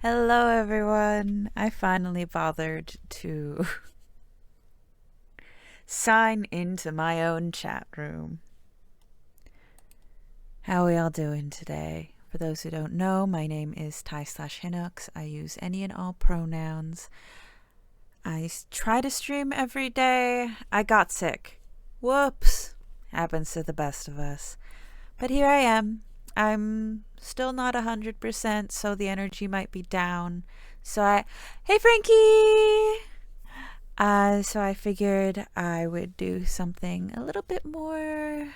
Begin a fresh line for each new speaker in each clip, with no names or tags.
Hello, everyone. I finally bothered to sign into my own chat room. How are we all doing today? For those who don't know, my name is Ty/Hinux. I use any and all pronouns. I try to stream every day. I got sick. Whoops. Happens to the best of us. But here I am. I'm still not 100%, so the energy might be down. Hey Frankie! So I figured I would do something a little bit more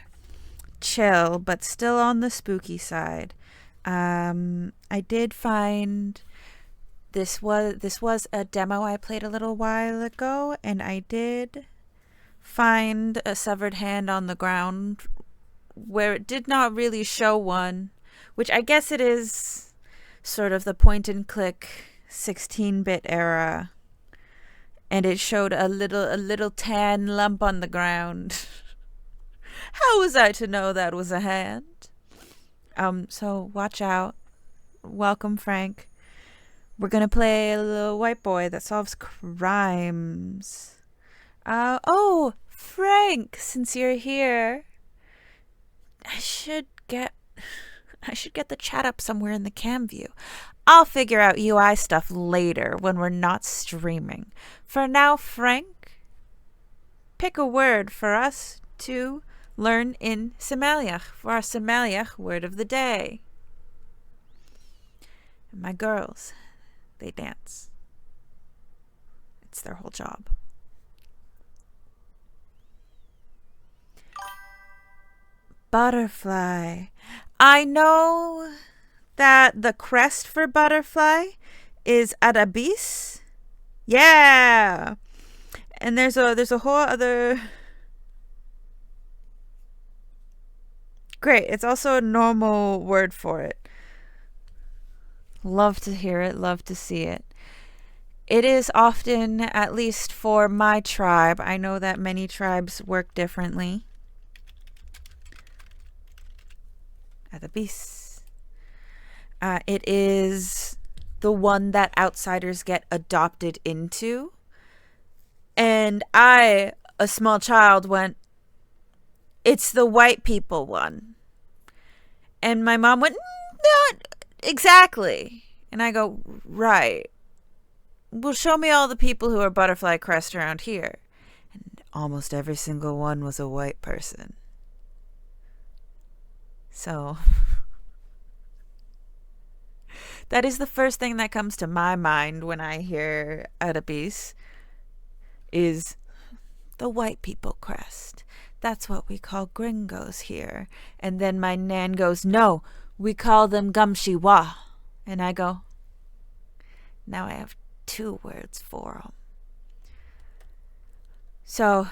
chill, but still on the spooky side. I did find this was a demo I played a little while ago, and I did find a severed hand on the ground where it did not really show one, which I guess it is sort of the point and click 16-bit era, and it showed a little tan lump on the ground. How was I to know that was a hand? So watch out. Welcome, Frank. We're gonna play a little white boy that solves crimes. Oh, Frank, since you're here, I should get the chat up somewhere in the cam view. I'll figure out UI stuff later when we're not streaming. For now, Frank, pick a word for us to learn in Somaliach for our Somaliach word of the day. And my girls, they dance. It's their whole job. Butterfly. I know that the crest for butterfly is Arabis. Yeah. And there's a whole other. Great. It's also a normal word for it. Love to hear it. Love to see it. It is often, at least for my tribe, I know that many tribes work differently. Arabis. It is the one that outsiders get adopted into. And I, a small child, went, it's the white people one. And my mom went, not exactly. And I go, right. Well, show me all the people who are butterfly crest around here. And almost every single one was a white person. So that is the first thing that comes to my mind when I hear Arabis is the white people crest. That's what we call gringos here. And then my nan goes, no, we call them Gumshiwa. And I go, now I have 2 words for them. So,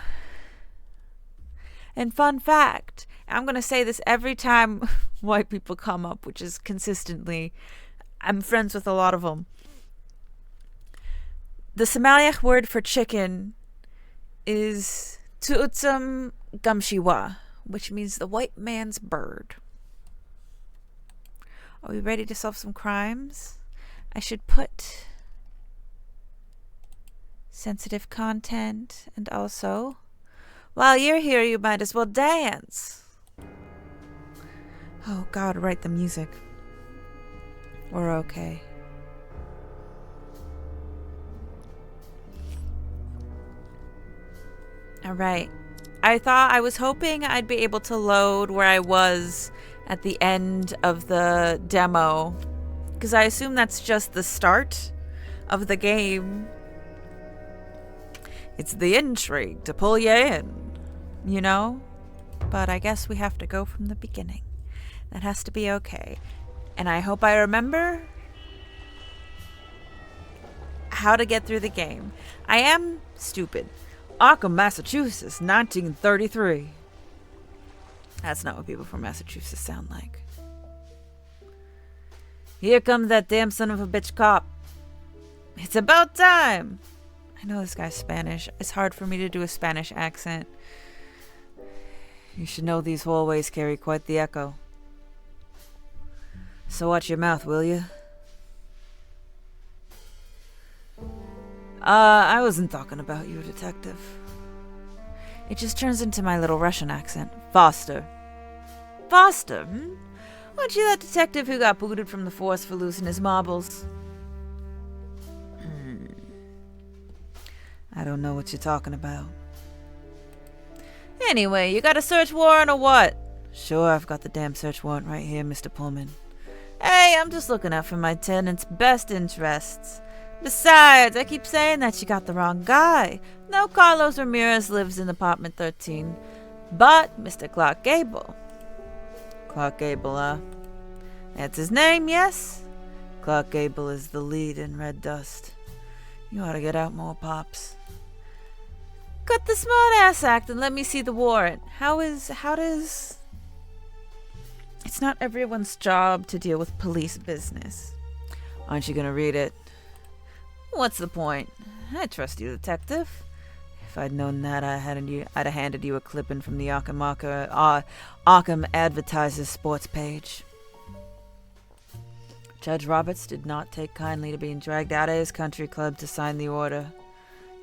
and fun fact, I'm going to say this every time white people come up, which is consistently, I'm friends with a lot of them. The Somaliach word for chicken is Tu'utsum Gumshiwa, which means the white man's bird. Are we ready to solve some crimes? I should put sensitive content, and also, while you're here, you might as well dance. Oh God, write the music. We're okay. All right. I was hoping I'd be able to load where I was at the end of the demo, because I assume that's just the start of the game. It's the intrigue to pull you in, you know? But I guess we have to go from the beginning. That has to be okay. And I hope I remember how to get through the game. I am stupid. Arkham, Massachusetts, 1933. That's not what people from Massachusetts sound like. Here comes that damn son of a bitch cop. It's about time. I know this guy's Spanish. It's hard for me to do a Spanish accent. You should know these hallways carry quite the echo. So watch your mouth, will you? I wasn't talking about you, detective. It just turns into my little Russian accent. Foster. Foster, hmm? Aren't you that detective who got booted from the force for losing his marbles? I don't know what you're talking about. Anyway, you got a search warrant or what? Sure, I've got the damn search warrant right here, Mr. Pullman. Hey, I'm just looking out for my tenant's best interests. Besides, I keep saying that you got the wrong guy. No, Carlos Ramirez lives in apartment 13, but Mr. Clark Gable. Clark Gable, huh? That's his name, yes? Clark Gable is the lead in Red Dust. You ought to get out more, Pops. Cut the smart-ass act and let me see the warrant. How does... It's not everyone's job to deal with police business. Aren't you gonna read it? What's the point? I trust you, detective. If I'd known that, I'd have handed you a clipping from the Arkham Advertiser's sports page. Judge Roberts did not take kindly to being dragged out of his country club to sign the order.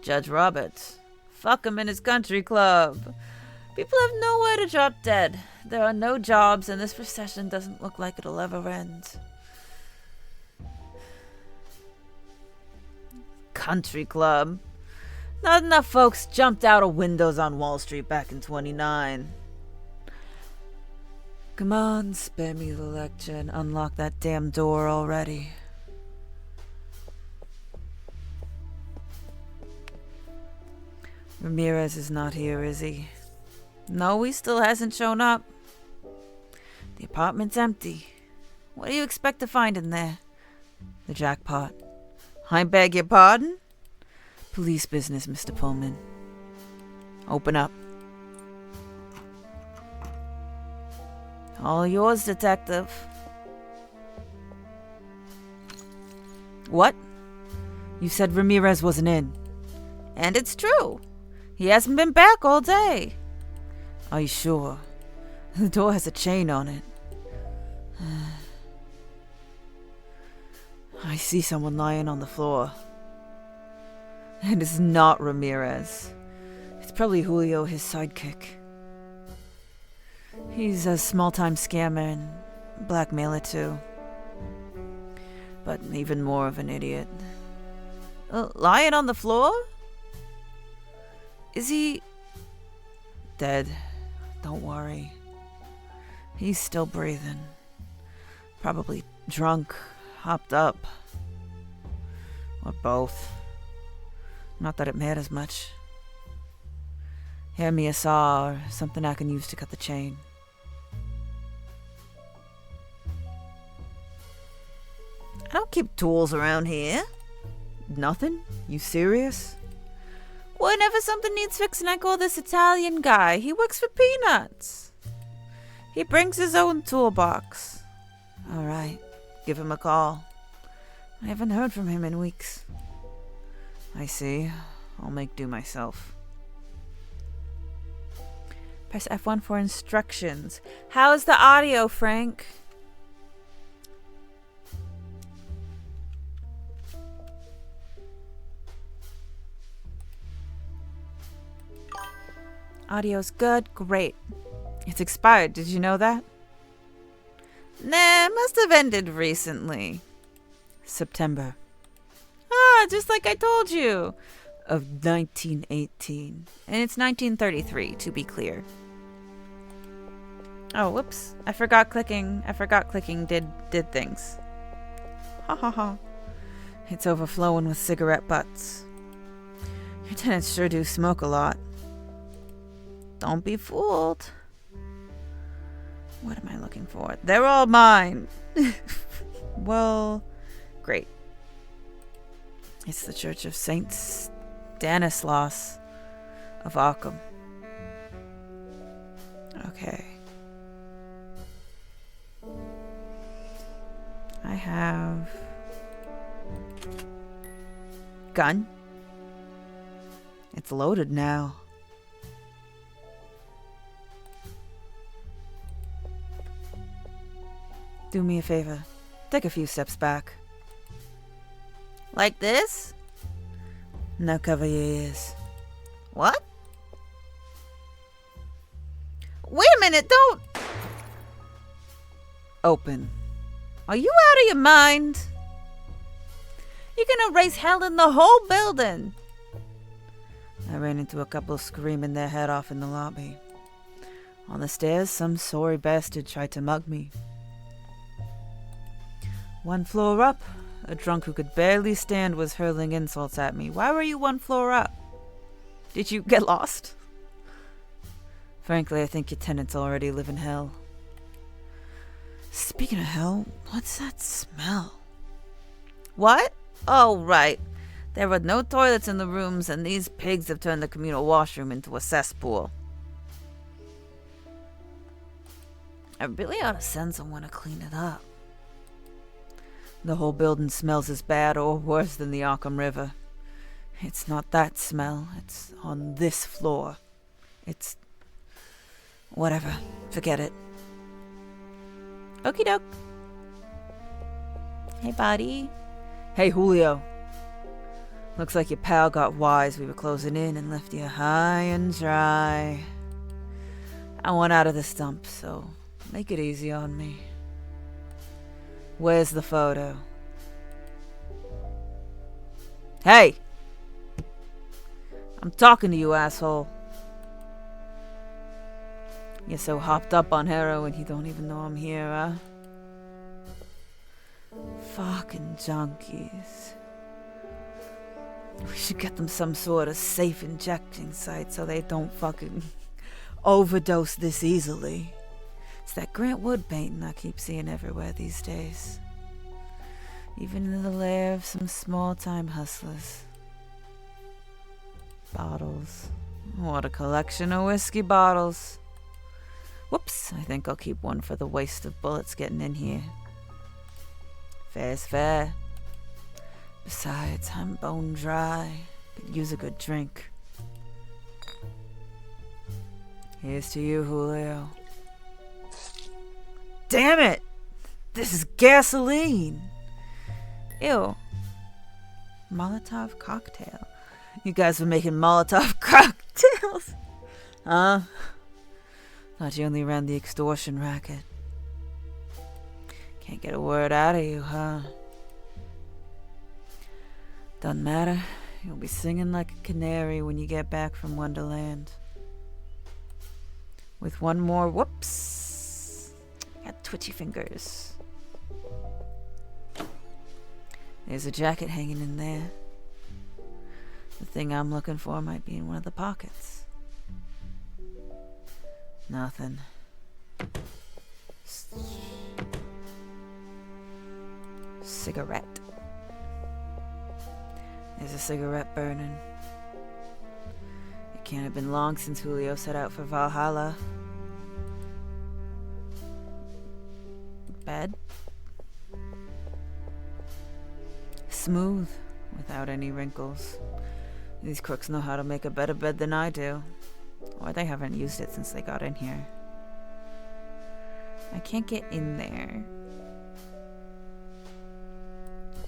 Judge Roberts? Fuck him in his country club. People have nowhere to drop dead. There are no jobs, and this recession doesn't look like it'll ever end. Country club? Not enough folks jumped out of windows on Wall Street back in '29. Come on, spare me the lecture and unlock that damn door already. Ramirez is not here, is he? No, he still hasn't shown up. The apartment's empty. What do you expect to find in there? The jackpot. I beg your pardon? Police business, Mr. Pullman. Open up. All yours, detective. What? You said Ramirez wasn't in. And it's true. He hasn't been back all day. Are you sure? The door has a chain on it. I see someone lying on the floor. It is not Ramirez. It's probably Julio, his sidekick. He's a small-time scammer and blackmailer too. But even more of an idiot. Lying on the floor? Is he... dead? Don't worry. He's still breathing. Probably drunk, hopped up. Or both. Not that it matters much. Hand me a saw or something I can use to cut the chain. I don't keep tools around here. Nothing? You serious? Whenever something needs fixing, I call this Italian guy. He works for peanuts. He brings his own toolbox. All right, give him a call. I haven't heard from him in weeks. I see. I'll make do myself. Press F1 for instructions. How's the audio, Frank? Audio's good. Great. It's expired. Did you know that? Nah, must have ended recently. September. Ah, just like I told you. Of 1918. And it's 1933, to be clear. Oh, whoops. I forgot clicking did things. Ha ha ha. It's overflowing with cigarette butts. Your tenants sure do smoke a lot. Don't be fooled. What am I looking for? They're all mine. Well, great. It's the Church of Saint Stanislaus of Arkham. Okay. I have... gun. It's loaded now. Do me a favor. Take a few steps back. Like this? Now cover your ears. What? Wait a minute, don't... Open. Are you out of your mind? You're gonna raise hell in the whole building. I ran into a couple screaming their head off in the lobby. On the stairs, some sorry bastard tried to mug me. One floor up, a drunk who could barely stand was hurling insults at me. Why were you one floor up? Did you get lost? Frankly, I think your tenants already live in hell. Speaking of hell, what's that smell? What? Oh, right. There were no toilets in the rooms, and these pigs have turned the communal washroom into a cesspool. I really ought to send someone to clean it up. The whole building smells as bad or worse than the Arkham River. It's not that smell. It's on this floor. It's... whatever. Forget it. Okie doke. Hey, buddy. Hey, Julio. Looks like your pal got wise. We were closing in and left you high and dry. I want out of this dump, so make it easy on me. Where's the photo? Hey! I'm talking to you, asshole. You're so hopped up on heroin you don't even know I'm here, huh? Fucking junkies. We should get them some sort of safe injecting site so they don't fucking overdose this easily. It's that Grant Wood painting I keep seeing everywhere these days. Even in the lair of some small-time hustlers. Bottles. What a collection of whiskey bottles. Whoops, I think I'll keep one for the waste of bullets getting in here. Fair's fair. Besides, I'm bone dry. Could use a good drink. Here's to you, Julio. Damn it! This is gasoline! Ew. Molotov cocktail. You guys were making Molotov cocktails? Huh? Thought you only ran the extortion racket. Can't get a word out of you, huh? Doesn't matter. You'll be singing like a canary when you get back from Wonderland. With one more whoops. Got twitchy fingers. There's a jacket hanging in there. The thing I'm looking for might be in one of the pockets. Nothing. Cigarette. There's a cigarette burning. It can't have been long since Julio set out for Valhalla. Bed. Smooth, without any wrinkles. These crooks know how to make a better bed than I do. Or they haven't used it since they got in here. I can't get in there.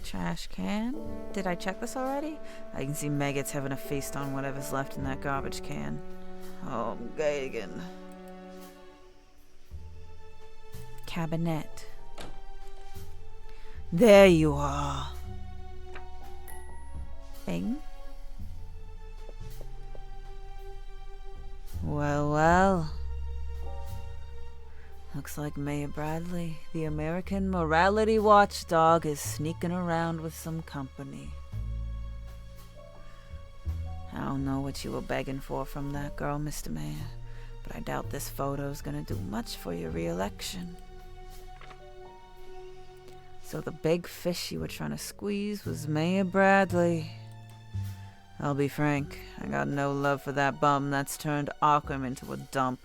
Trash can? Did I check this already? I can see maggots having a feast on whatever's left in that garbage can. Oh, Gagan. Cabinet. There you are. Bing. Well, well. Looks like Mayor Bradley, the American morality watchdog, is sneaking around with some company. I don't know what you were begging for from that girl, Mr. Mayor, but I doubt this photo's gonna do much for your re-election. So the big fish you were trying to squeeze was Mayor Bradley. I'll be frank, I got no love for that bum that's turned Arkham into a dump.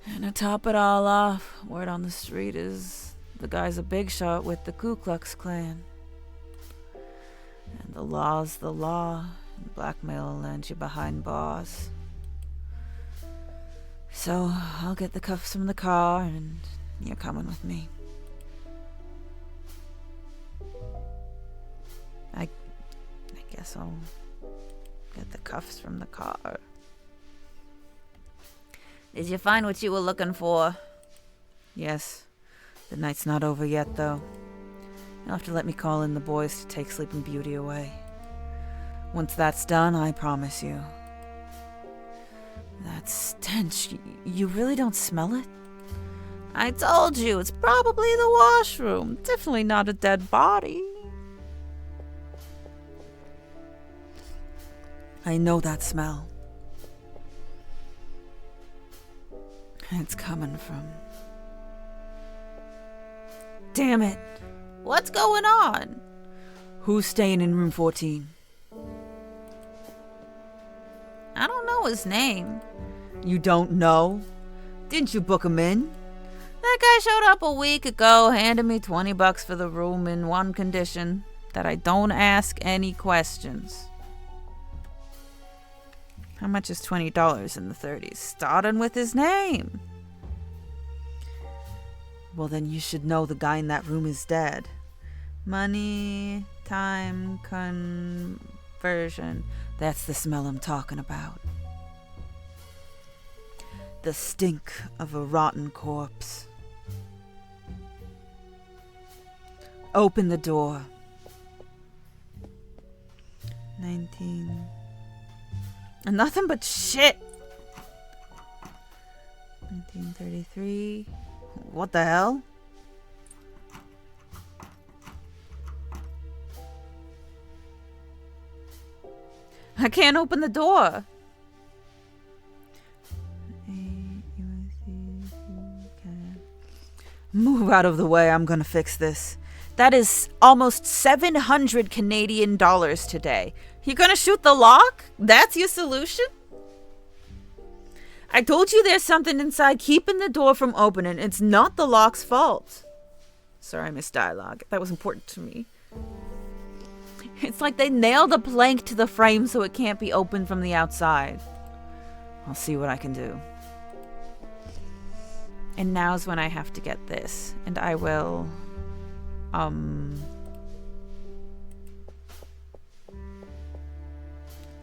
And to top it all off, word on the street is the guy's a big shot with the Ku Klux Klan. And the law's the law, and blackmail will land you behind bars. So I'll get the cuffs from the car, and you're coming with me. I Guess I'll get the cuffs from the car. Did you find what you were looking for? Yes. The night's not over yet, though. You'll have to let me call in the boys to take Sleeping Beauty away. Once that's done, I promise you. That stench, you really don't smell it? I told you, it's probably the washroom. Definitely not a dead body. I know that smell. It's coming from... Damn it! What's going on? Who's staying in room 14? I don't know his name. You don't know? Didn't you book him in? That guy showed up a week ago, handed me $20 for the room in one condition, that I don't ask any questions. How much is $20 in the 30s? Starting with his name. Well, then you should know the guy in that room is dead. Money, time, conversion. That's the smell I'm talking about. The stink of a rotten corpse. Open the door. 19. Nothing but shit. 1933. What the hell? I can't open the door. Move out of the way. I'm gonna fix this. That is almost 700 Canadian dollars today. You're gonna shoot the lock? That's your solution? I told you there's something inside keeping the door from opening. It's not the lock's fault. Sorry, I missed dialogue. That was important to me. It's like they nailed a plank to the frame so it can't be opened from the outside. I'll see what I can do. And now's when I have to get this. And I will...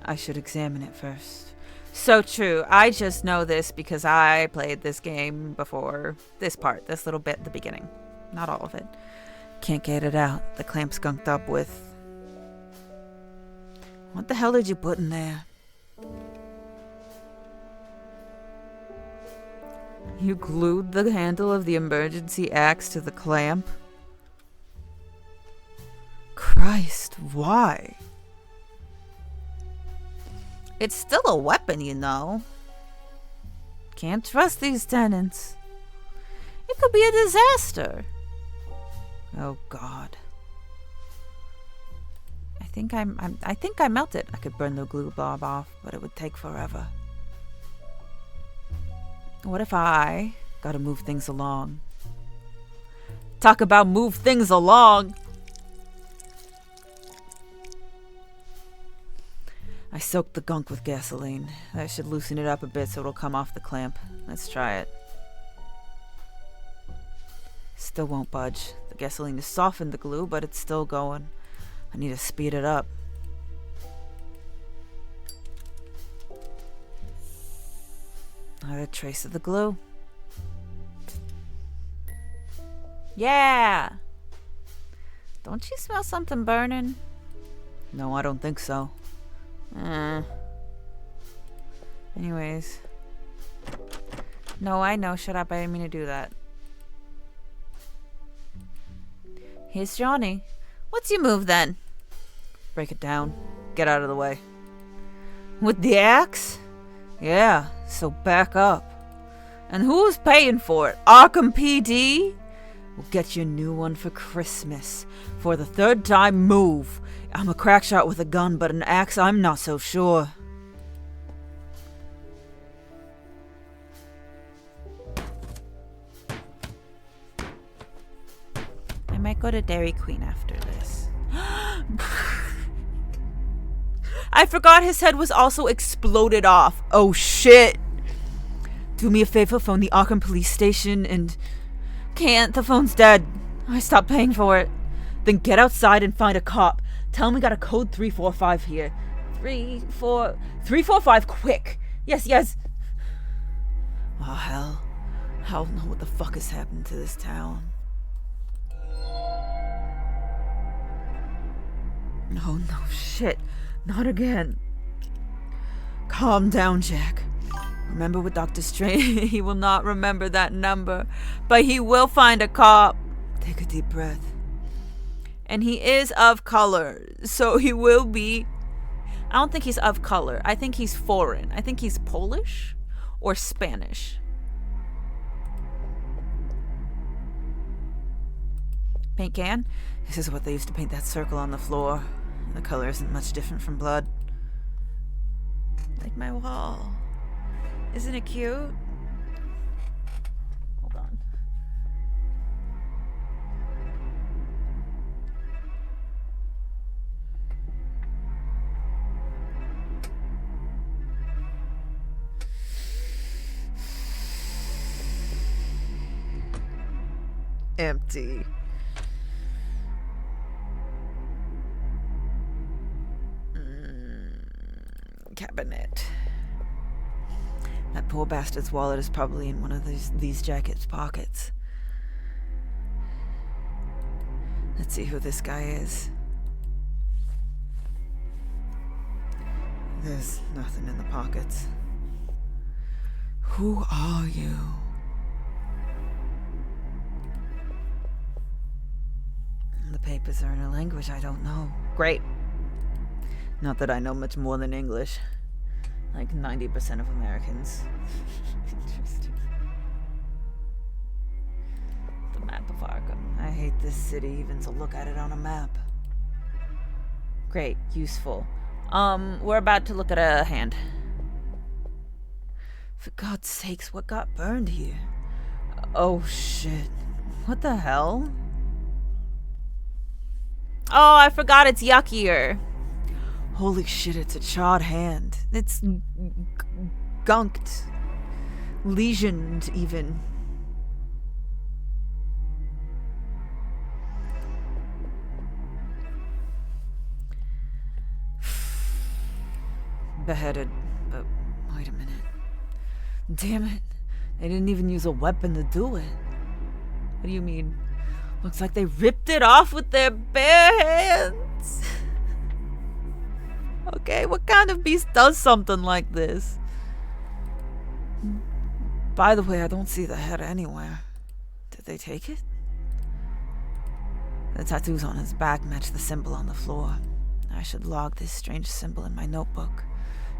I should examine it first. So true. I just know this because I played this game before. This part, this little bit at the beginning. Not all of it. Can't get it out. The clamp's gunked up with... What the hell did you put in there? You glued the handle of the emergency axe to the clamp? Christ, why? It's still a weapon, you know. Can't trust these tenants. It could be a disaster. Oh God. I think I melted. I could burn the glue blob off, but it would take forever. What if I gotta move things along? Talk about move things along. I soaked the gunk with gasoline. That should loosen it up a bit so it'll come off the clamp. Let's try it. Still won't budge. The gasoline has softened the glue, but it's still going. I need to speed it up. Not a trace of the glue. Yeah! Don't you smell something burning? No, I don't think so. Anyways. No, I know. Shut up. I didn't mean to do that. Here's Johnny. What's your move then? Break it down. Get out of the way. With the axe? Yeah, so back up. And who's paying for it? Arkham PD? We'll get you a new one for Christmas. For the third time, move. I'm a crack shot with a gun, but an axe, I'm not so sure. I might go to Dairy Queen after this. I forgot his head was also exploded off. Oh shit. Do me a favor, phone the Arkham police station and... Can't, the phone's dead. I stopped paying for it. Then get outside and find a cop.
Tell him we got a code 345 here. 345, quick. Yes.
Oh, hell. I don't know what the fuck has happened to this town. Oh, no, shit. Not again. Calm down, Jack. Remember with Dr. Strange, he will not remember that number, but he will find a cop. Take a deep breath. And he is of color, so he will be... I don't think he's of color. I think he's foreign. I think he's Polish or Spanish. Paint can? This is what they used to paint that circle on the floor. The color isn't much different from blood. Like my wall. Isn't it cute? Hold on. Empty. Cabinet. That poor bastard's wallet is probably in one of these jacket's pockets. Let's see who this guy is. There's nothing in the pockets. Who are you? The papers are in a language I don't know. Great. Not that I know much more than English. Like 90% of Americans. Interesting. The map of Arkham. I hate this city even to look at it on a map. Great. Useful. We're about to look at a hand. For God's sakes, what got burned here? Oh, shit. What the hell? Oh, I forgot it's yuckier. Holy shit, it's a charred hand. It's gunked. Lesioned, even. Beheaded. But wait a minute. Damn it. They didn't even use a weapon to do it. What do you mean? Looks like they ripped it off with their bare hands. Okay, what kind of beast does something like this? By the way, I don't see the head anywhere. Did they take it? The tattoos on his back match the symbol on the floor. I should log this strange symbol in my notebook.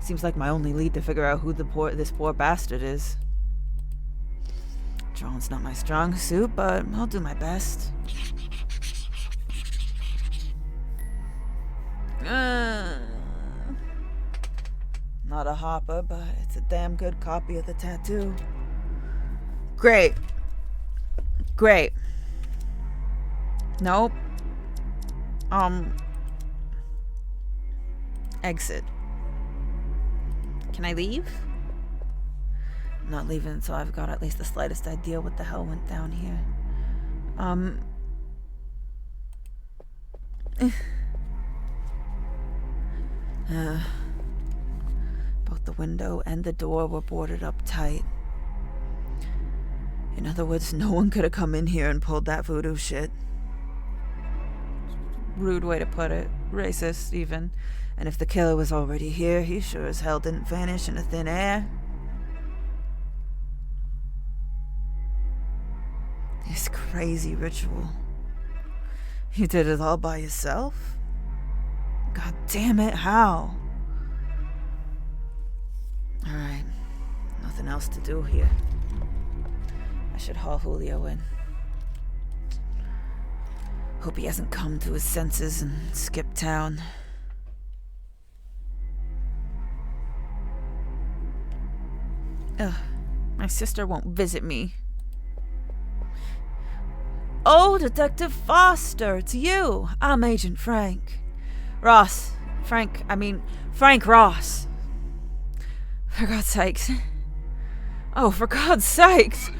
Seems like my only lead to figure out who this poor bastard is. Drawing's not my strong suit, but I'll do my best. Not a hopper, but it's a damn good copy of the tattoo. Great. Nope. Exit. Can I leave? I'm not leaving until I've got at least the slightest idea what the hell went down here. Both the window and the door were boarded up tight. In other words, no one could have come in here and pulled that voodoo shit. Rude way to put it. Racist, even. And if the killer was already here, he sure as hell didn't vanish into thin air. This crazy ritual. You did it all by yourself? God damn it, how? Alright, nothing else to do here. I should haul Julio in. Hope he hasn't come to his senses and skipped town. Ugh, my sister won't visit me. Oh, Detective Foster, it's you. I'm Agent Frank. Frank Ross. For God's sakes. Oh, for God's sakes.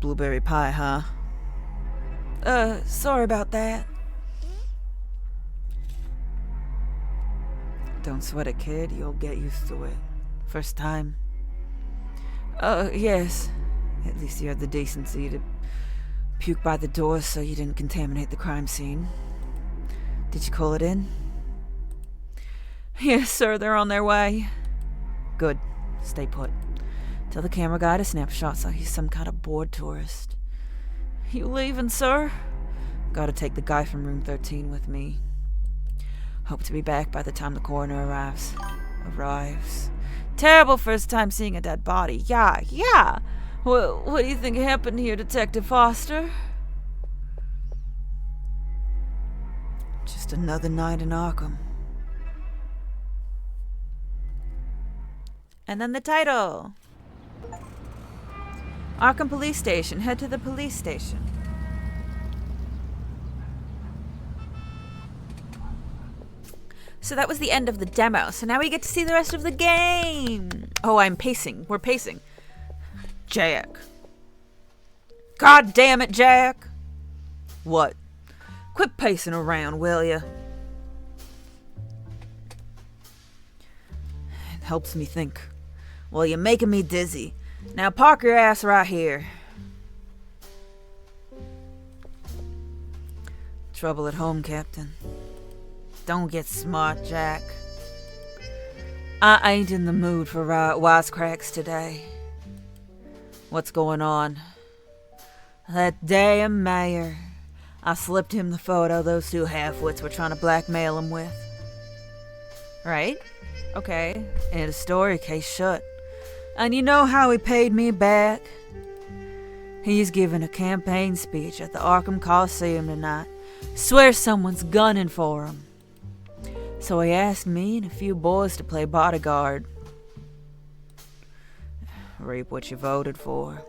Blueberry pie, huh?
Sorry about that.
Don't sweat it, kid. You'll get used to it. First time.
Yes.
At least you had the decency to puke by the door so you didn't contaminate the crime scene. Did you call it in?
Yes, sir, they're on their way.
Good. Stay put. Tell the camera guy to snap shots like he's some kind of bored tourist.
You leaving, sir?
Gotta take the guy from room 13 with me. Hope to be back by the time the coroner arrives.
Terrible first time seeing a dead body. Yeah. Well, what do you think happened here, Detective Foster?
Just another night in Arkham.
And then the title. Arkham Police Station. Head to the police station. So that was the end of the demo. So now we get to see the rest of the game. Oh, I'm pacing. We're pacing. Jack. God damn it, Jack.
What?
Quit pacing around, will ya?
It helps me think.
Well, you're making me dizzy. Now park your ass right here.
Trouble at home, Captain.
Don't get smart, Jack. I ain't in the mood for wisecracks today.
What's going on?
That damn mayor. I slipped him the photo those two half-wits were trying to blackmail him with.
Right? Okay.
End of story, case shut. And you know how he paid me back? He's giving a campaign speech at the Arkham Coliseum tonight. Swears someone's gunning for him. So he asked me and a few boys to play bodyguard.
Reap what you voted for.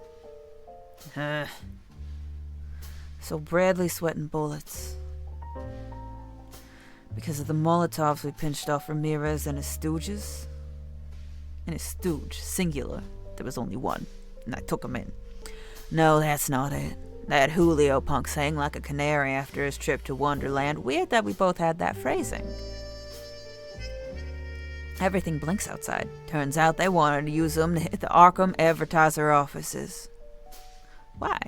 So Bradley's sweating bullets. Because of the Molotovs we pinched off Ramirez and his stooges. And his stooge, singular. There was only one, and I took him in. No, that's not it. That Julio punk sang like a canary after his trip to Wonderland. Weird that we both had that phrasing. Everything blinks outside. Turns out they wanted to use them to hit the Arkham advertiser offices. Why?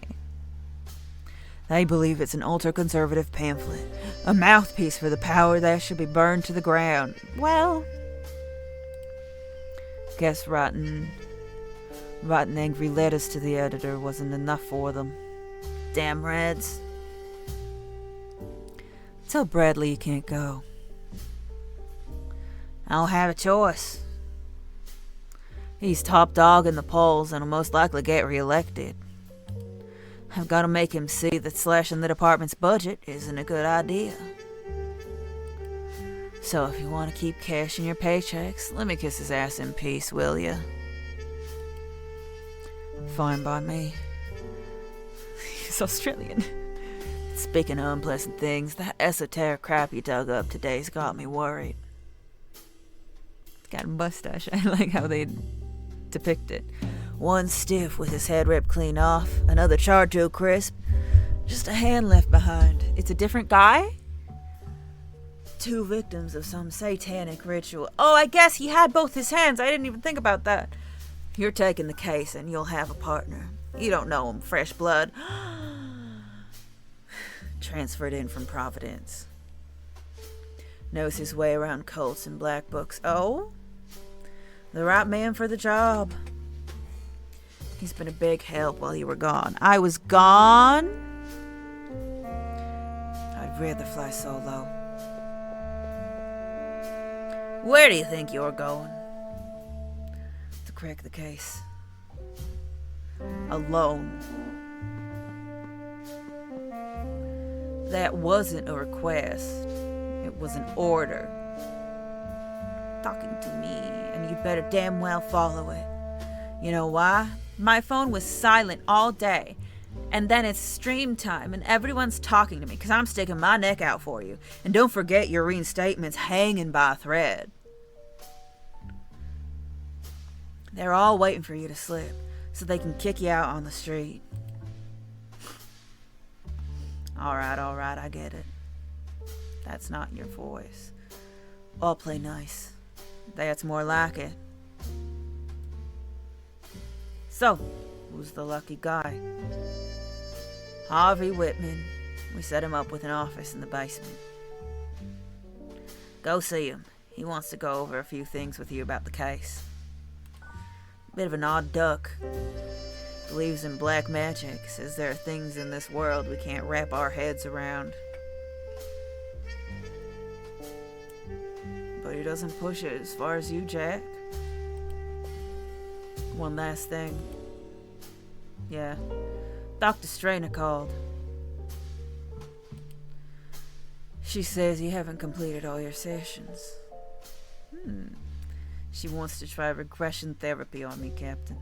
They believe it's an ultra-conservative pamphlet. A mouthpiece for the power that should be burned to the ground. Well, guess writing angry letters to the editor wasn't enough for them. Damn Reds. Tell Bradley you can't go. I don't have a choice. He's top dog in the polls and will most likely get reelected. I've got to make him see that slashing the department's budget isn't a good idea. So if you want to keep cashing your paychecks, let me kiss his ass in peace, will ya?
Fine by me.
He's Australian. Speaking of unpleasant things, that esoteric crap you dug up today's got me worried. He's got a mustache. I like how they depict it. One stiff with his head ripped clean off, another charred to a crisp, just a hand left behind. It's a different guy? Two victims of some satanic ritual. Oh, I guess he had both his hands. I didn't even think about that. You're taking the case and you'll have a partner. You don't know him, fresh blood. Transferred in from Providence. Knows his way around cults and black books. Oh? The right man for the job. He's been a big help while you were gone. I was gone?
I'd rather fly solo.
Where do you think you're going?
To crack the case.
Alone. That wasn't a request. It was an order. Talking to me, and you'd better damn well follow it. You know why? My phone was silent all day. And then it's stream time, and everyone's talking to me because I'm sticking my neck out for you. And don't forget your reinstatement's hanging by a thread. They're all waiting for you to slip so they can kick you out on the street. Alright, I get it. That's not your voice. I'll play nice. That's more like it. So, who's the lucky guy? Harvey Whitman. We set him up with an office in the basement. Go see him. He wants to go over a few things with you about the case. Bit of an odd duck. Believes in black magic. Says there are things in this world we can't wrap our heads around. But he doesn't push it as far as you, Jack. One last thing. Yeah, Dr. Strainer called. She says you haven't completed all your sessions. She wants to try regression therapy on me, Captain.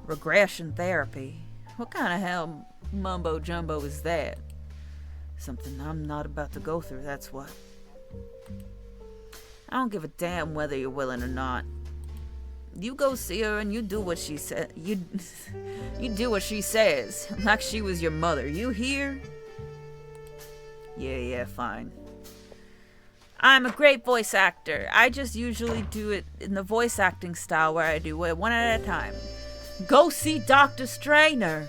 Regression therapy? What kind of hell mumbo jumbo is that? Something I'm not about to go through, that's what. I don't give a damn whether you're willing or not. You go see her and you do what she said. You do what she says, like she was your mother. You hear? Yeah, fine. I'm a great voice actor. I just usually do it in the voice acting style where I do it one at a time. Go see Dr. Strainer.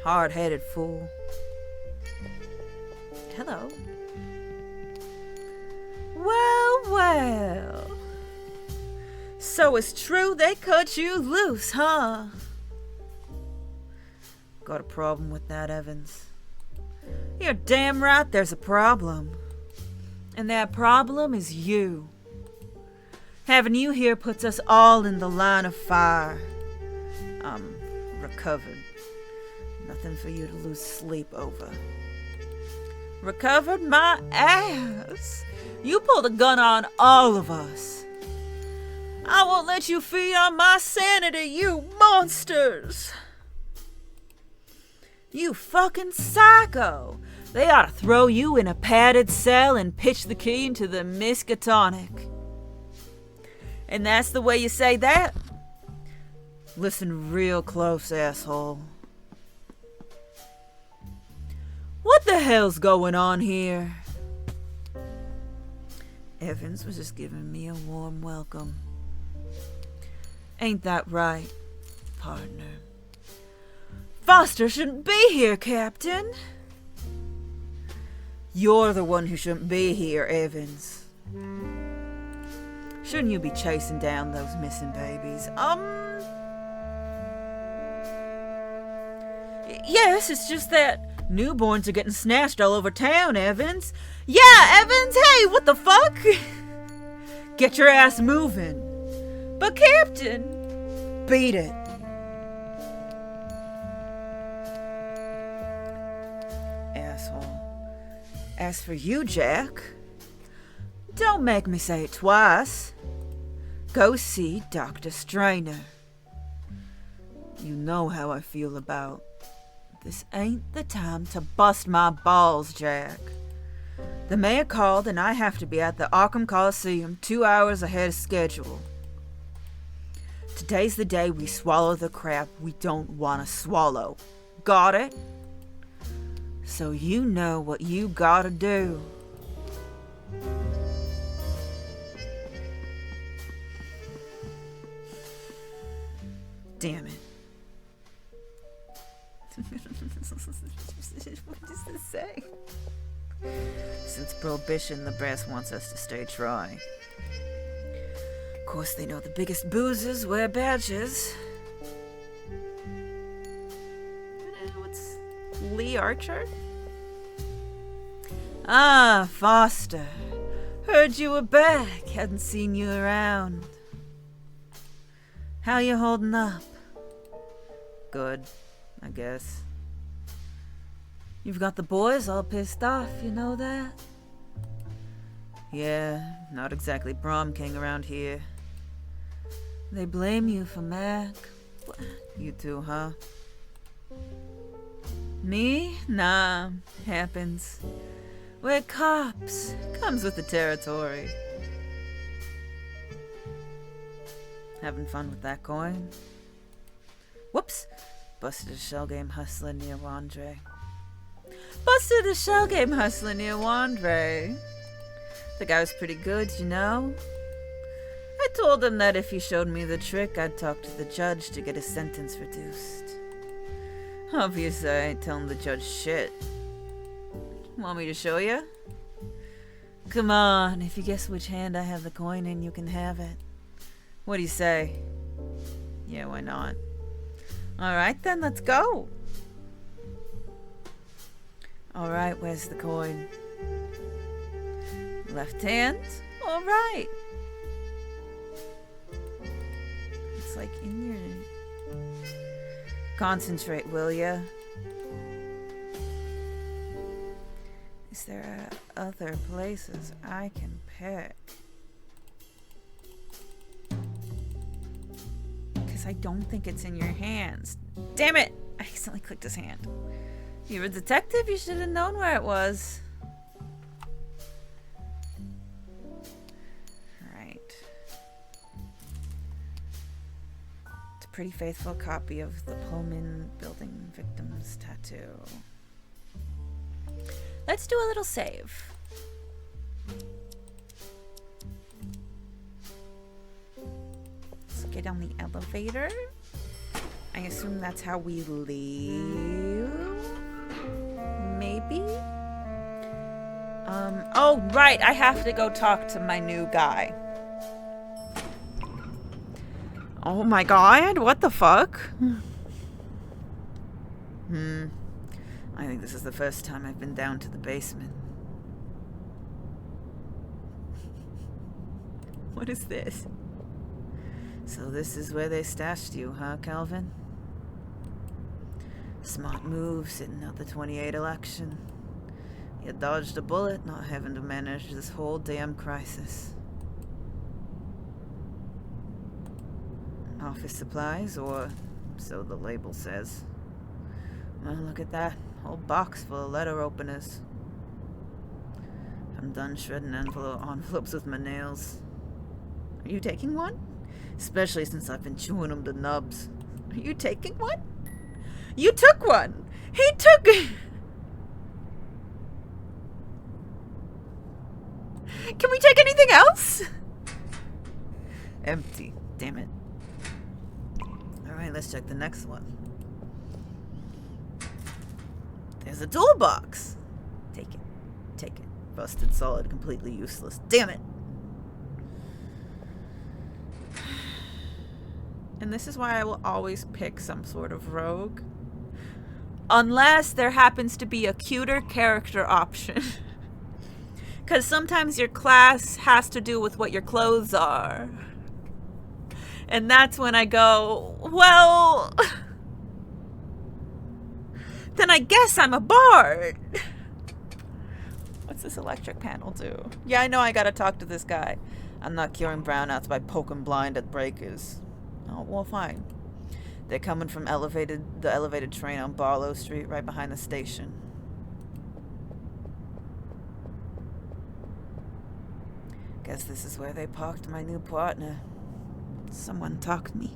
Hard-headed fool. Hello. Well. So it's true they cut you loose, huh? Got a problem with that, Evans? You're damn right there's a problem. And that problem is you. Having you here puts us all in the line of fire. I'm recovered. Nothing for you to lose sleep over. Recovered my ass. You pulled a gun on all of us. I won't let you feed on my sanity, you monsters. You fucking psycho. They ought to throw you in a padded cell and pitch the key into the Miskatonic. And that's the way you say that? Listen real close, asshole. What the hell's going on here? Evans was just giving me a warm welcome. Ain't that right, partner? Foster shouldn't be here, Captain. You're the one who shouldn't be here, Evans. Shouldn't you be chasing down those missing babies? Yes, it's just that newborns are getting snatched all over town, Evans. Yeah, Evans, hey, what the fuck? Get your ass moving. But Captain, beat it. Asshole. As for you, Jack, don't make me say it twice. Go see Dr. Strainer. You know how I feel about. This ain't the time to bust my balls, Jack. The mayor called and I have to be at the Arkham Coliseum 2 hours ahead of schedule. Today's the day we swallow the crap we don't want to swallow. Got it? So you know what you gotta do. Damn it. What does this say? Since Prohibition, the brass wants us to stay dry. Of course, they know the biggest boozers wear badges. What's Lee Archer? Ah, Foster. Heard you were back. Hadn't seen you around. How you holding up? Good, I guess. You've got the boys all pissed off, you know that? Yeah, not exactly prom king around here. They blame you for Mac. You too, huh? Me? Nah, happens. We're cops. Comes with the territory. Having fun with that coin? Whoops. Busted a shell game hustler near Wandre. Busted a shell game hustler near Wandre. The guy was pretty good, you know? I told him that if he showed me the trick, I'd talk to the judge to get his sentence reduced. Obviously, I ain't telling the judge shit. Want me to show you? Come on, if you guess which hand I have the coin in, you can have it. What do you say? Yeah, why not? Alright then, let's go. Alright, where's the coin? Left hand? Alright. It's like in your... Concentrate, will ya? Is there other places I can pick? Because I don't think it's in your hands. Damn it! I accidentally clicked his hand. You're a detective, you should have known where it was. Alright. It's a pretty faithful copy of the Pullman building victim's tattoo. Let's do a little save. Let's get on the elevator. I assume that's how we leave. Maybe? Oh, right. I have to go talk to my new guy. Oh my god. What the fuck? I think this is the first time I've been down to the basement. What is this? So this is where they stashed you, huh, Calvin? Smart move, sitting out the 28 election. You dodged a bullet, not having to manage this whole damn crisis. Office supplies, or so the label says. Well, look at that. Whole box full of letter openers. I'm done shredding envelopes with my nails. Are you taking one? Especially since I've been chewing them to nubs. Are you taking one? You took one! He took... Can we take anything else? Empty. Damn it. Alright, let's check the next one. There's a toolbox. Take it. Take it. Busted solid, completely useless. Damn it. And this is why I will always pick some sort of rogue. Unless there happens to be a cuter character option. Because sometimes your class has to do with what your clothes are. And that's when I go, well... then I guess I'm a bard. What's this electric panel do? Yeah, I know I gotta talk to this guy. I'm not curing brownouts by poking blind at breakers. Oh, well, fine. They're coming from the elevated train on Barlow Street, right behind the station. Guess this is where they parked my new partner. Someone talked me.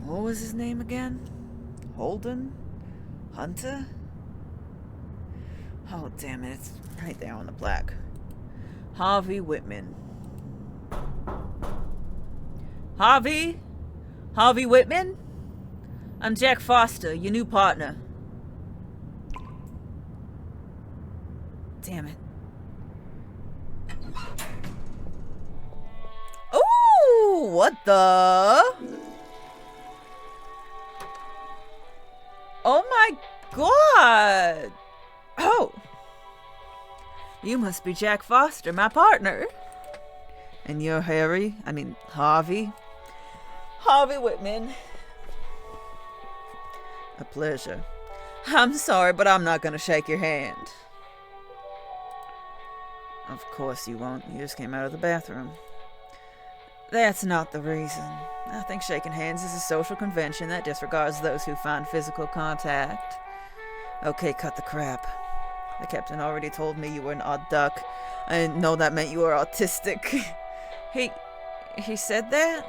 What was his name again? Holden? Hunter? Oh, damn it. It's right there on the plaque. Harvey Whitman. Harvey? Harvey Whitman? I'm Jack Foster, your new partner. Damn it. Ooh, what the? Oh my god! Oh! You must be Jack Foster, my partner. And you're Harvey? Harvey Whitman. A pleasure. I'm sorry, but I'm not gonna shake your hand. Of course you won't. You just came out of the bathroom. That's not the reason. I think shaking hands is a social convention that disregards those who find physical contact. Okay, cut the crap. The captain already told me you were an odd duck. I didn't know that meant you were autistic. He said that?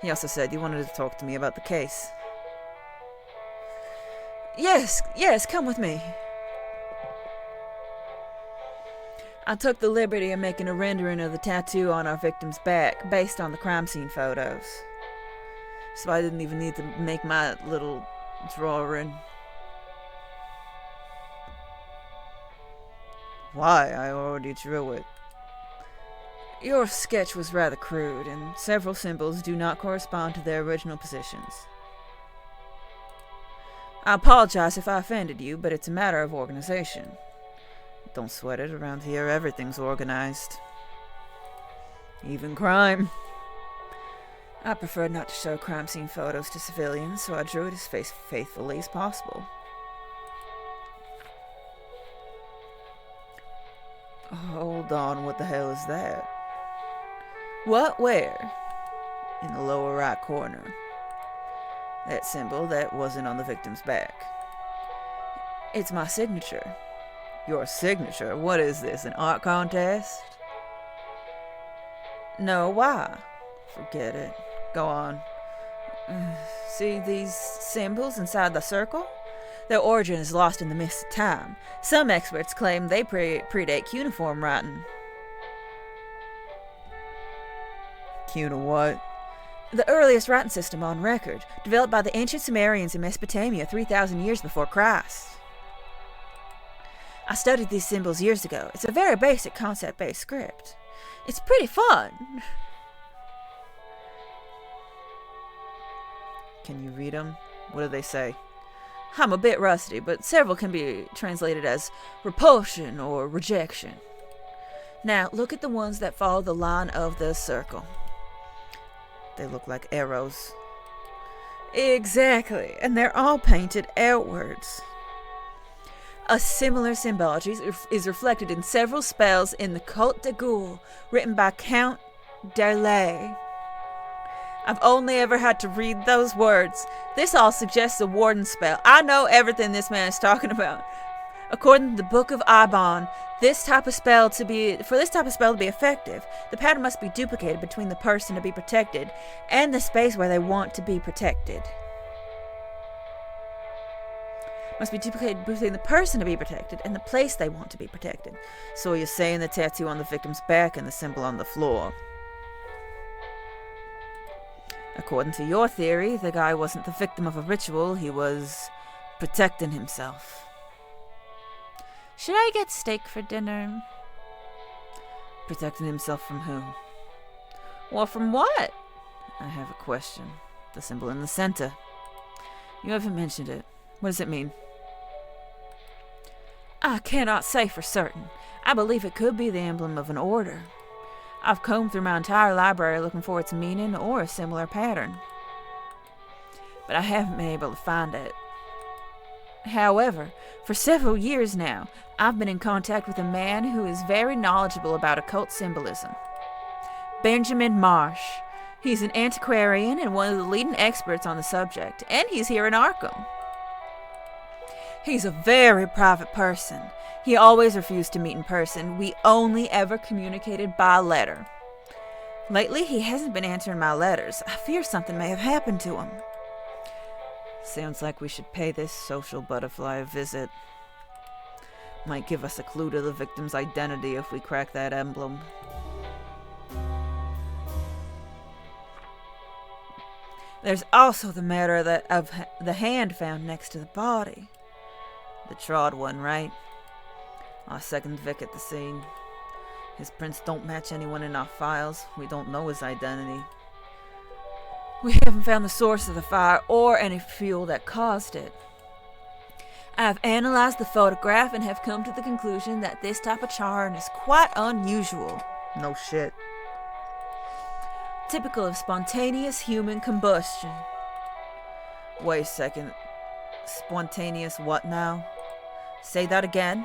He also said you wanted to talk to me about the case. Yes, come with me. I took the liberty of making a rendering of the tattoo on our victim's back based on the crime scene photos. So I didn't even need to make my little drawing. Why? I already drew it. Your sketch was rather crude, and several symbols do not correspond to their original positions. I apologize if I offended you, but it's a matter of organization. Don't sweat it. Around here, everything's organized. Even crime. I preferred not to show crime scene photos to civilians, so I drew it as faithfully as possible. Hold on, what the hell is that? What? Where? In the lower right corner. That symbol that wasn't on the victim's back. It's my signature. Your signature? What is this, an art contest? No, why? Forget it. Go on. See these symbols inside the circle? Their origin is lost in the mist of time. Some experts claim they predate cuneiform writing. Cuna what? The earliest writing system on record, developed by the ancient Sumerians in Mesopotamia 3,000 years before Christ. I studied these symbols years ago. It's a very basic concept-based script. It's pretty fun. Can you read them? What do they say? I'm a bit rusty, but several can be translated as repulsion or rejection. Now, look at the ones that follow the line of the circle. They look like arrows. Exactly, and they're all painted outwards. A similar symbology is reflected in several spells in the Côte de Gaulle, written by Count d'Arlay. I've only ever had to read those words. This all suggests a warden spell. I know everything this man is talking about. According to the Book of Ibon, for this type of spell to be effective, the pattern must be duplicated between the person to be protected and the space where they want to be protected. Must be duplicated between the person to be protected and the place they want to be protected. So you're saying the tattoo on the victim's back and the symbol on the floor. According to your theory, the guy wasn't the victim of a ritual, he was protecting himself.
Should I get steak for dinner?
Protecting himself from whom?
Well, from what?
I have a question. The symbol in the center. You haven't mentioned it. What does it mean?
I cannot say for certain. I believe it could be the emblem of an order. I've combed through my entire library looking for its meaning or a similar pattern, but I haven't been able to find it. However, for several years now, I've been in contact with a man who is very knowledgeable about occult symbolism. Benjamin Marsh. He's an antiquarian and one of the leading experts on the subject, and he's here in Arkham. He's a very private person. He always refused to meet in person. We only ever communicated by letter. Lately, he hasn't been answering my letters. I fear something may have happened to him.
Sounds like we should pay this social butterfly a visit. Might give us a clue to the victim's identity if we crack that emblem.
There's also the matter of the hand found next to the body.
The trod one, right? Our second Vic at the scene. His prints don't match anyone in our files. We don't know his identity.
We haven't found the source of the fire or any fuel that caused it. I've analyzed the photograph and have come to the conclusion that this type of charring is quite unusual.
No shit.
Typical of spontaneous human combustion.
Wait a second. Spontaneous what now? Say that again.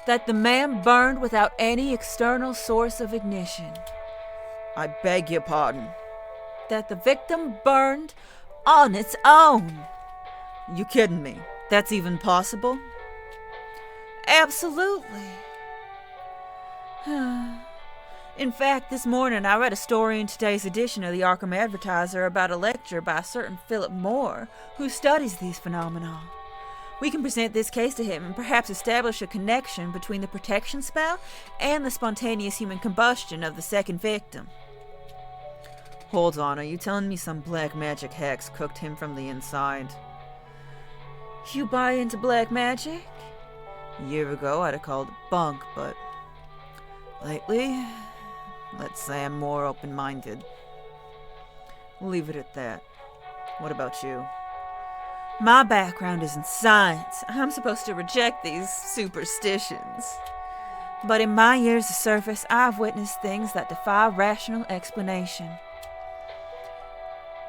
That the man burned without any external source of ignition.
I beg your pardon.
That the victim burned on its own.
You kidding me? That's even possible?
Absolutely.
In fact, this morning I read a story in today's edition of the Arkham Advertiser about a lecture by a certain Philip Moore, who studies these phenomena. We can present this case to him and perhaps establish a connection between the protection spell and the spontaneous human combustion of the second victim. Hold on, are you telling me some black magic hex cooked him from the inside? You buy into black magic? A year ago I'd have called it bunk, but lately, let's say I'm more open-minded. We'll leave it at that. What about you? My background is in science. I'm supposed to reject these superstitions. But in my years of service, I've witnessed things that defy rational explanation.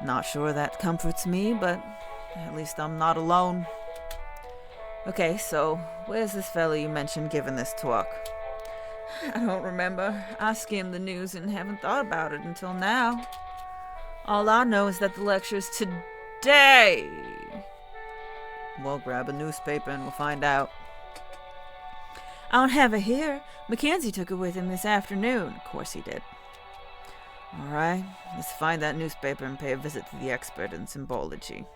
Not sure that comforts me, but at least I'm not alone. Okay, so where's this fellow you mentioned giving this talk? I don't remember. I skimmed the news and haven't thought about it until now. All I know is that the lecture's today. Well, grab a newspaper and we'll find out. I don't have it here. Mackenzie took it with him this afternoon. Of course he did. Alright, let's find that newspaper and pay a visit to the expert in symbology.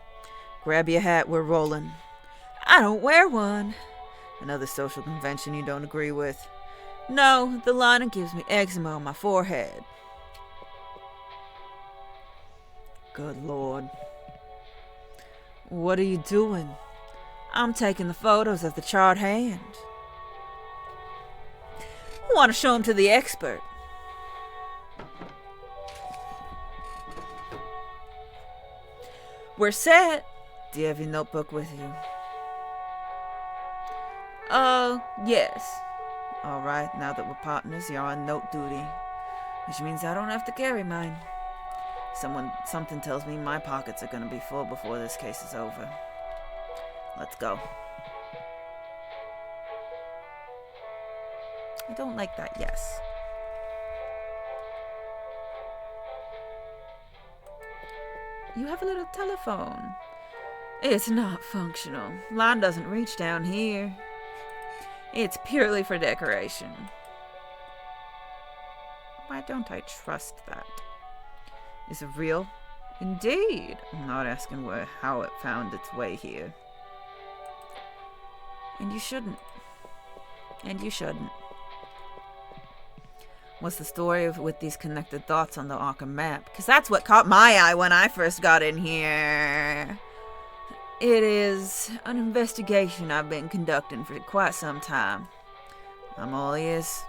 Grab your hat, we're rolling. I don't wear one. Another social convention you don't agree with? No, the lining gives me eczema on my forehead. Good Lord. What are you doing? I'm taking the photos of the charred hand. I want to show them to the expert. We're set. Do you have your notebook with you? Yes. Alright, now that we're partners, you're on note duty. Which means I don't have to carry mine. Something tells me my pockets are gonna be full before this case is over. Let's go. I don't like that yes. You have a little telephone. It's not functional. Line doesn't reach down here. It's purely for decoration. Why don't I trust that? Is it real? Indeed. I'm not asking how it found its way here. And you shouldn't. And you shouldn't. What's the story with these connected dots on the Arkham map? Because that's what caught my eye when I first got in here. It is an investigation I've been conducting for quite some time. I'm all ears.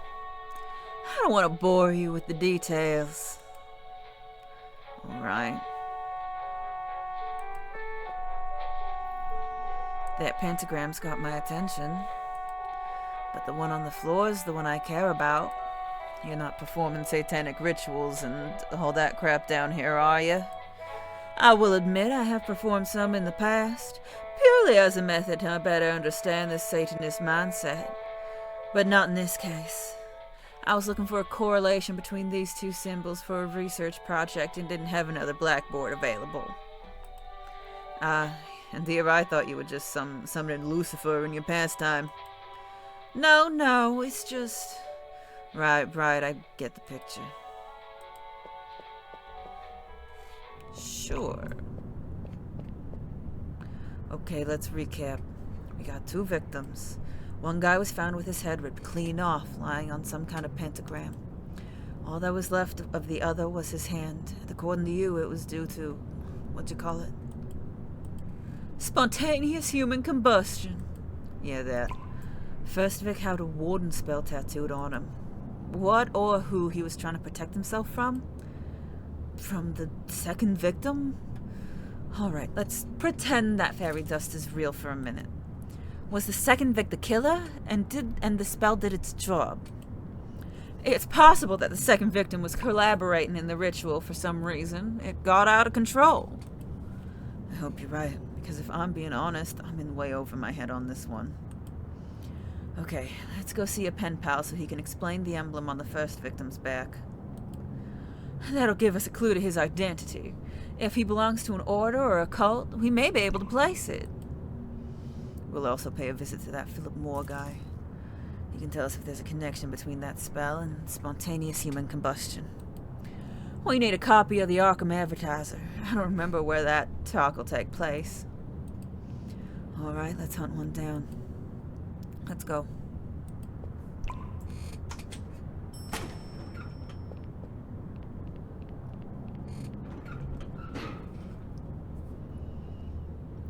I don't want to bore you with the details. Alright. That pentagram's got my attention. But the one on the floor is the one I care about. You're not performing satanic rituals and all that crap down here, are you? I will admit I have performed some in the past, purely as a method to better understand this Satanist mindset. But not in this case. I was looking for a correlation between these two symbols for a research project and didn't have another blackboard available. And dear, I thought you were just summoning Lucifer in your pastime. No, it's just... Right, I get the picture. Sure. Okay, let's recap. We got 2 victims. One guy was found with his head ripped clean off, lying on some kind of pentagram. All that was left of the other was his hand. And according to you, it was due to... what'd you call it? Spontaneous human combustion. Yeah, that. First Vic had a warden spell tattooed on him. What or who he was trying to protect himself from? From the second victim? Alright, let's pretend that fairy dust is real for a minute. Was the second Vic the killer? And the spell did its job? It's possible that the second victim was collaborating in the ritual for some reason. It got out of control. I hope you're right, because if I'm being honest, I'm in way over my head on this one. Okay, let's go see a pen pal so he can explain the emblem on the first victim's back. That'll give us a clue to his identity. If he belongs to an order or a cult, we may be able to place it. We'll also pay a visit to that Philip Moore guy. You can tell us if there's a connection between that spell and spontaneous human combustion. We need a copy of the Arkham Advertiser. I don't remember where that talk will take place. Alright, let's hunt one down. Let's go.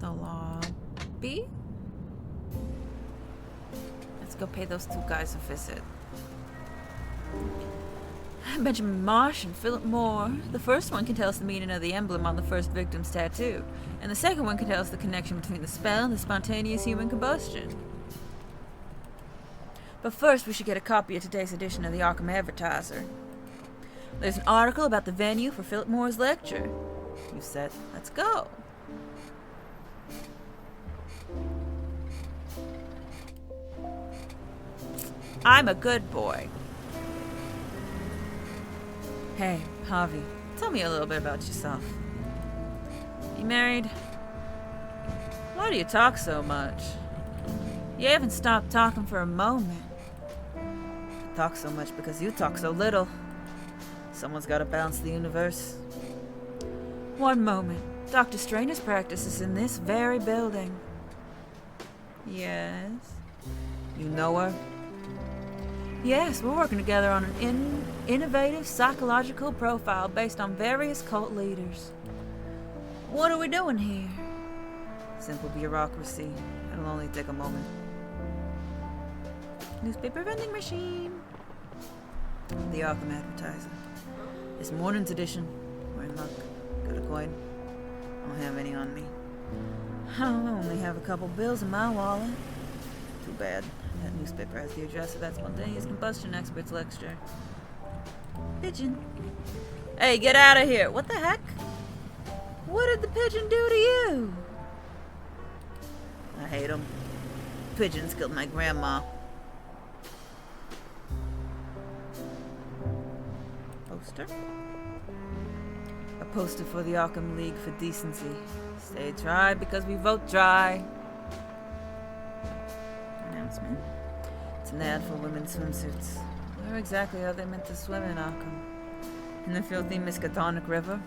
The lobby? Let's go pay those two guys a visit.
Benjamin Marsh and Philip Moore. The first one can tell us the meaning of the emblem on the first victim's tattoo, and the second one can tell us the connection between the spell and the spontaneous human combustion. But first, we should get a copy of today's edition of the Arkham Advertiser. There's an article about the venue for Philip Moore's lecture. You said, let's go.
I'm a good boy.
Hey, Javi, tell me a little bit about yourself. You married? Why do you talk so much?
You haven't stopped talking for a moment.
I talk so much because you talk so little. Someone's got to balance the universe.
One moment. Dr. Strange's practice is in this very building.
Yes? You know her?
Yes, we're working together on an innovative psychological profile based on various cult leaders. What are we doing here?
Simple bureaucracy. It'll only take a moment.
Newspaper vending machine.
The Arkham Advertiser. This morning's edition. We're in luck. Got a coin. I don't have any on me. I only have a couple bills in my wallet. Too bad. That newspaper has the address of that spontaneous combustion expert's lecture. Pigeon. Hey, get out of here! What the heck?
What did the pigeon do to you?
I hate him. Pigeons killed my grandma. Poster? A poster for the Arkham League for Decency. Stay dry because we vote dry. Announcement. It's an ad for women's swimsuits. Where exactly are they meant to swim in Arkham? In the filthy Miskatonic River?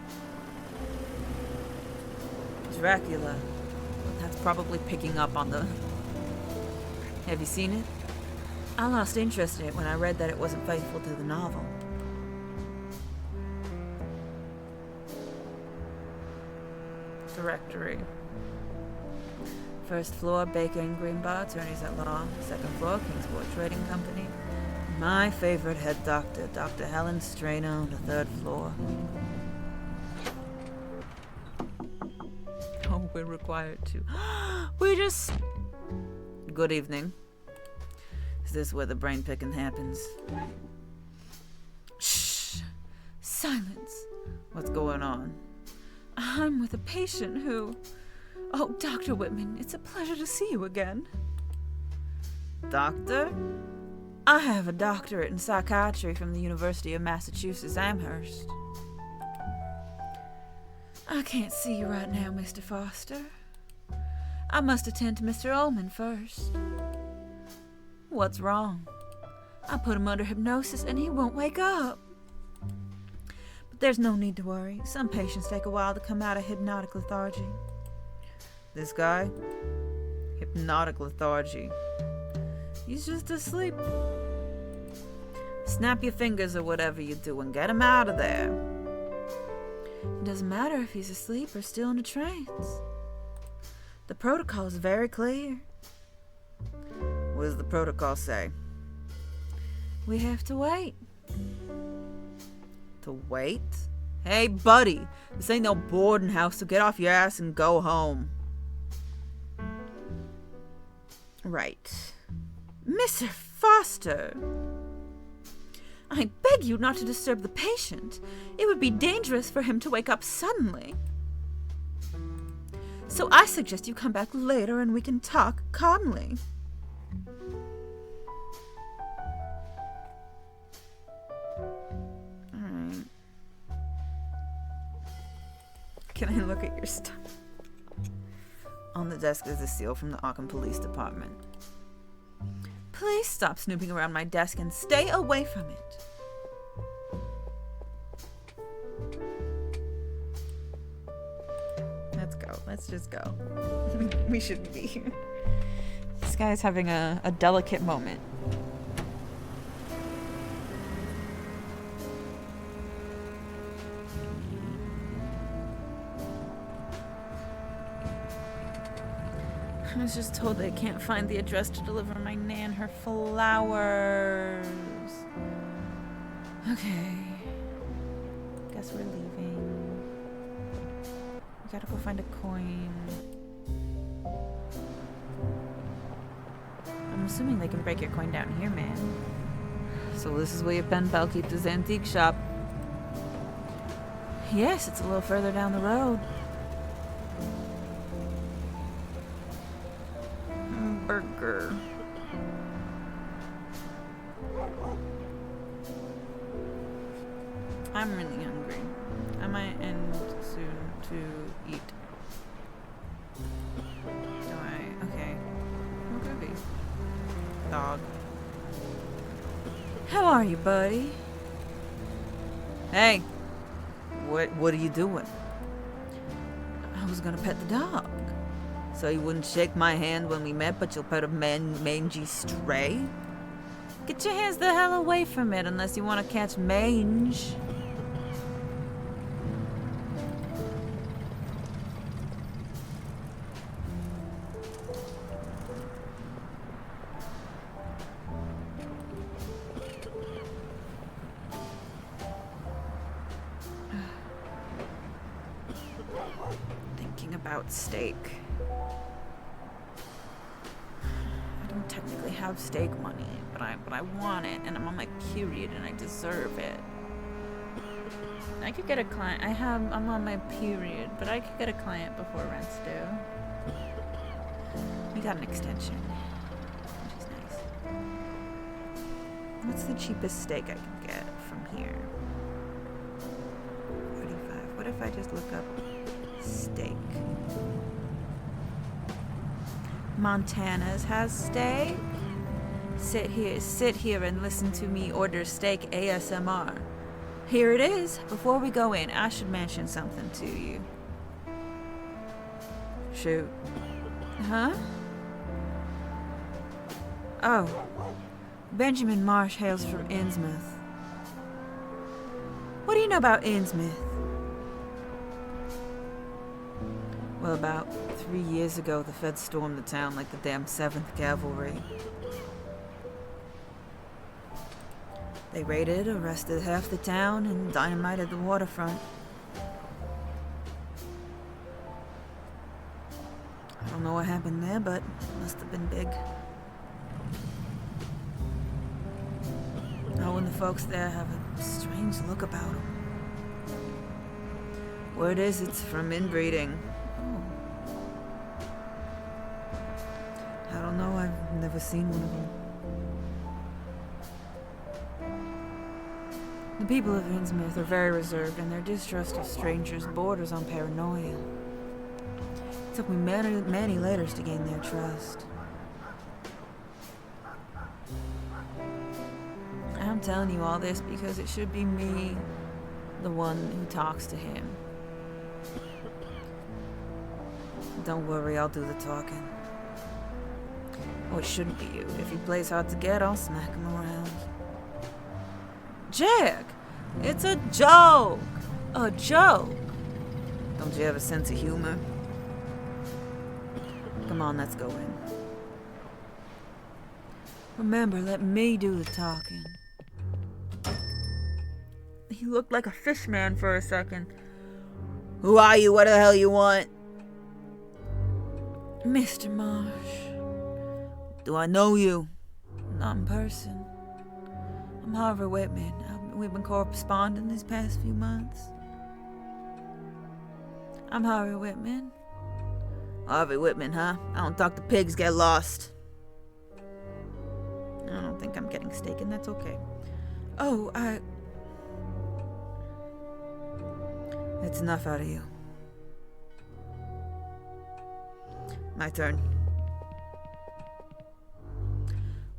Dracula.
That's probably picking up on the...
Have you seen it? I lost interest in it when I read that it wasn't faithful to the novel.
Directory.
First floor, Baker and Greenbaugh, attorneys at law. Second floor, Kingsport Trading Company. My favorite head doctor, Dr. Helen Strano, on the third floor.
Oh, we're required to.
We just... Good evening. Is this where the brain picking happens?
Shh! Silence.
What's going on?
I'm with a patient who... Oh, Dr. Whitman, it's a pleasure to see you again.
Doctor?
I have a doctorate in psychiatry from the University of Massachusetts Amherst. I can't see you right now, Mr. Foster. I must attend to Mr. Ullman first. What's wrong? I put him under hypnosis and he won't wake up. But there's no need to worry. Some patients take a while to come out of hypnotic lethargy.
This guy? Hypnotic lethargy. He's just asleep. Snap your fingers or whatever you do and get him out of there.
It doesn't matter if he's asleep or still in a trance. The protocol is very clear.
What does the protocol say?
We have to wait.
To wait? Hey, buddy, this ain't no boarding house, so get off your ass and go home. Right.
Mr. Foster! I beg you not to disturb the patient. It would be dangerous for him to wake up suddenly. So I suggest you come back later and we can talk calmly.
Alright. Can I look at your stuff? On the desk is a seal from the Arkham Police Department.
Please stop snooping around my desk and stay away from it. Let's go. Let's just go. We shouldn't be here. This guy's having a delicate moment. I was just told they can't find the address to deliver my Nan her flowers. Okay. Guess we're leaving. We gotta go find a coin. I'm assuming they can break your coin down here, man. So this is where your pen pal keeps his antique shop. Yes, it's a little further down the road. Burger. I'm really hungry. I might end soon to eat. Do I? Okay. What could it be? Dog. How are you, buddy? Hey. What are you doing? I was gonna pet the dog. So you wouldn't shake my hand when we met, but you'll pet a mangy stray? Get your hands the hell away from it unless you want to catch mange. Thinking about steak. I don't technically have steak money, but I want it, and I'm on my period, and I deserve it. I could get a client. I'm on my period, but I could get a client before rent's due. We got an extension, which is nice. What's the cheapest steak I can get from here? 45. What if I just look up steak? Montana's has steak. Sit here and listen to me order steak ASMR. Here it is. Before we go in, I should mention something to you. Shoot. Huh? Oh. Benjamin Marsh hails from Innsmouth. What do you know about Innsmouth? Well, about 3 years ago, the feds stormed the town like the damn 7th Cavalry. They raided, arrested half the town, and dynamited the waterfront. I don't know what happened there, but it must have been big. Oh, and the folks there have a strange look about them. Word is it's from inbreeding. I don't know, I've never seen one of them. The people of Innsmouth are very reserved, and their distrust of strangers borders on paranoia. It took me many letters to gain their trust. I'm telling you all this because it should be me, the one who talks to him. Don't worry, I'll do the talking. Oh, it shouldn't be you. If he plays hard to get, I'll smack him around. Jack! It's a joke! A joke! Don't you have a sense of humor? Come on, let's go in. Remember, let me do the talking. He looked like a fish man for a second. Who are you? What the hell you want? Mr. Marsh. Do I know you? Not in person. I'm Harvey Whitman. We've been corresponding these past few months. I'm Harvey Whitman. Harvey Whitman, huh? I don't talk to pigs, get lost. I don't think I'm getting steak, and that's okay. Oh, It's enough out of you. My turn.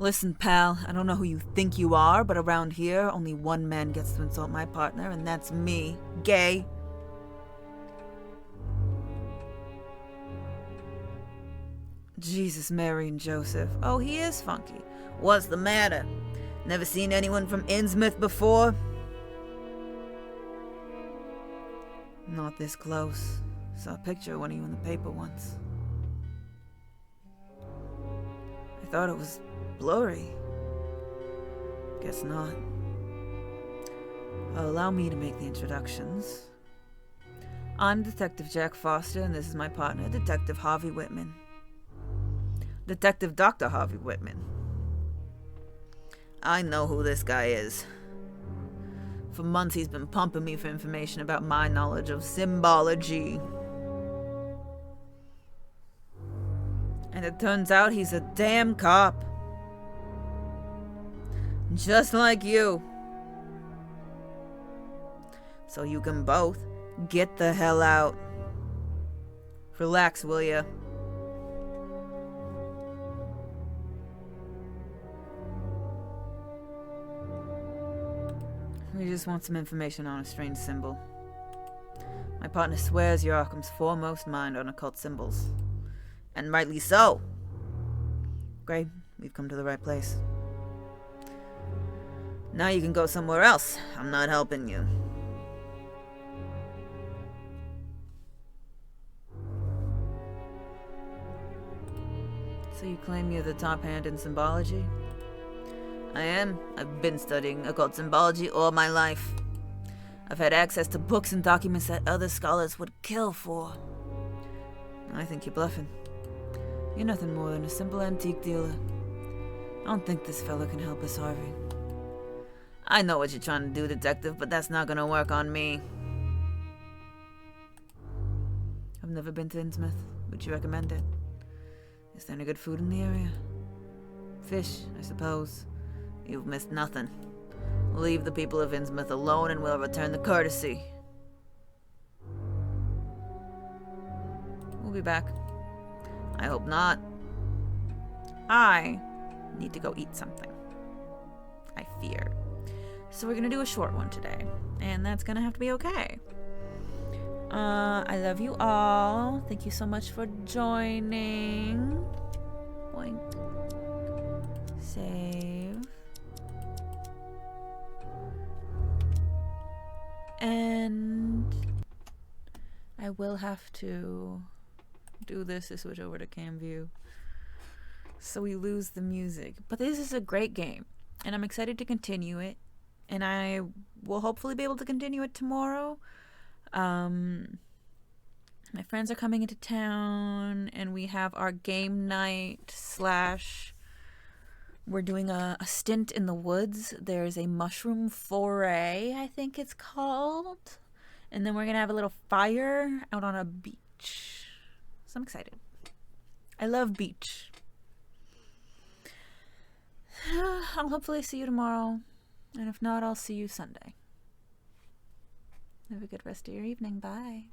Listen, pal, I don't know who you think you are, but around here, only one man gets to insult my partner, and that's me. Gay. Jesus, Mary, and Joseph. Oh, he is funky. What's the matter? Never seen anyone from Innsmouth before? Not this close. Saw a picture of one of you in the paper once. I thought it was blurry. Guess not. Allow me to make the introductions. I'm Detective Jack Foster, and this is my partner, Detective Harvey Whitman. Detective Dr. Harvey Whitman. I know who this guy is. For months he's been pumping me for information about my knowledge of symbology. And it turns out he's a damn cop. Just like you. So you can both get the hell out. Relax, will ya? We just want some information on a strange symbol. My partner swears you're Arkham's foremost mind on occult symbols. And rightly so. Great, we've come to the right place. Now you can go somewhere else. I'm not helping you. So you claim you're the top hand in symbology? I am. I've been studying occult symbology all my life. I've had access to books and documents that other scholars would kill for. I think you're bluffing. You're nothing more than a simple antique dealer. I don't think this fellow can help us, Harvey. I know what you're trying to do, Detective, but that's not gonna work on me. I've never been to Innsmouth. Would you recommend it? Is there any good food in the area? Fish, I suppose. You've missed nothing. Leave the people of Innsmouth alone and we'll return the courtesy. We'll be back. I hope not. I need to go eat something. I fear. So we're gonna do a short one today. And that's gonna have to be okay. I love you all. Thank you so much for joining. Boink. Save. And I will have to do this to switch over to cam view. So we lose the music. But this is a great game. And I'm excited to continue it. And I will hopefully be able to continue it tomorrow. My friends are coming into town, and we have our game night / we're doing a stint in the woods. There's a mushroom foray, I think it's called. And then we're going to have a little fire out on a beach. So I'm excited. I love beach. I'll hopefully see you tomorrow. And if not, I'll see you Sunday. Have a good rest of your evening. Bye.